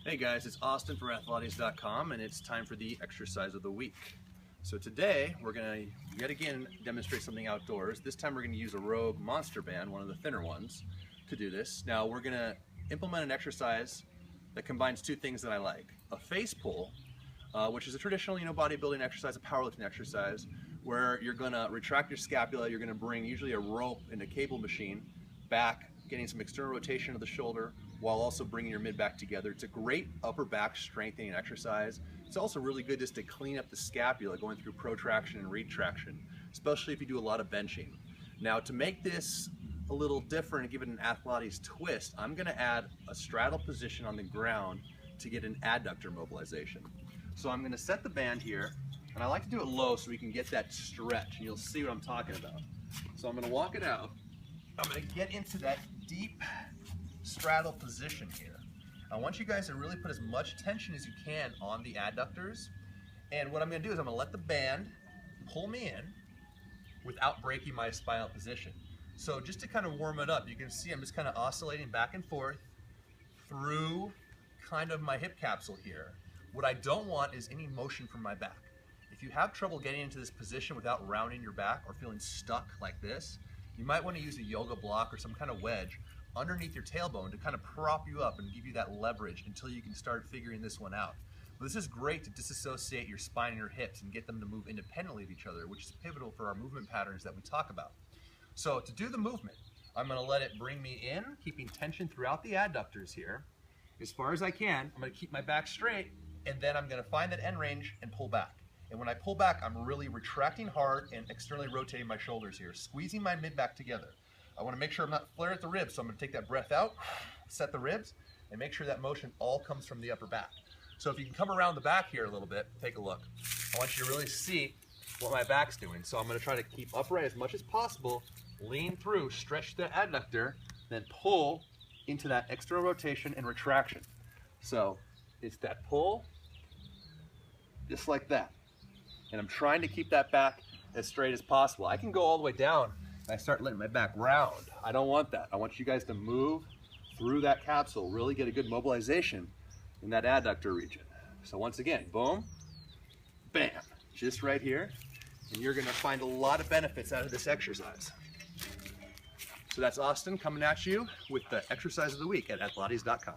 Hey guys, it's Austin from Athilates.com and it's time for the exercise of the week. So today we're going to yet again demonstrate something outdoors. This time we're going to use a Rogue Monster Band, one of the thinner ones, to do this. Now we're going to implement an exercise that combines two things that I like. A face pull, which is a traditional bodybuilding exercise, a powerlifting exercise, where you're going to retract your scapula, you're going to bring usually a rope and a cable machine back, getting some external rotation of the shoulder while also bringing your mid back together. It's a great upper back strengthening exercise. It's also really good just to clean up the scapula going through protraction and retraction, especially if you do a lot of benching. Now to make this a little different and give it an Athilates twist, I'm going to add a straddle position on the ground to get an adductor mobilization. So I'm going to set the band here, and I like to do it low so we can get that stretch, and you'll see what I'm talking about. So I'm going to walk it out. I'm going to get into that deep straddle position here. I want you guys to really put as much tension as you can on the adductors. And what I'm going to do is I'm going to let the band pull me in without breaking my spinal position. So just to kind of warm it up, you can see I'm just kind of oscillating back and forth through kind of my hip capsule here. What I don't want is any motion from my back. If you have trouble getting into this position without rounding your back or feeling stuck like this, you might want to use a yoga block or some kind of wedge underneath your tailbone to kind of prop you up and give you that leverage until you can start figuring this one out. But this is great to disassociate your spine and your hips and get them to move independently of each other, which is pivotal for our movement patterns that we talk about. So to do the movement, I'm going to let it bring me in, keeping tension throughout the adductors here. As far as I can, I'm going to keep my back straight, and then I'm going to find that end range and pull back. And when I pull back, I'm really retracting hard and externally rotating my shoulders here, squeezing my mid back together. I want to make sure I'm not flaring at the ribs, so I'm going to take that breath out, set the ribs, and make sure that motion all comes from the upper back. So if you can come around the back here a little bit, take a look. I want you to really see what my back's doing. So I'm going to try to keep upright as much as possible, lean through, stretch the adductor, then pull into that external rotation and retraction. So it's that pull, just like that. And I'm trying to keep that back as straight as possible. I can go all the way down and I start letting my back round. I don't want that. I want you guys to move through that capsule, really get a good mobilization in that adductor region. So once again, boom, bam, just right here. And you're gonna find a lot of benefits out of this exercise. So that's Austin coming at you with the exercise of the week at Athilates.com.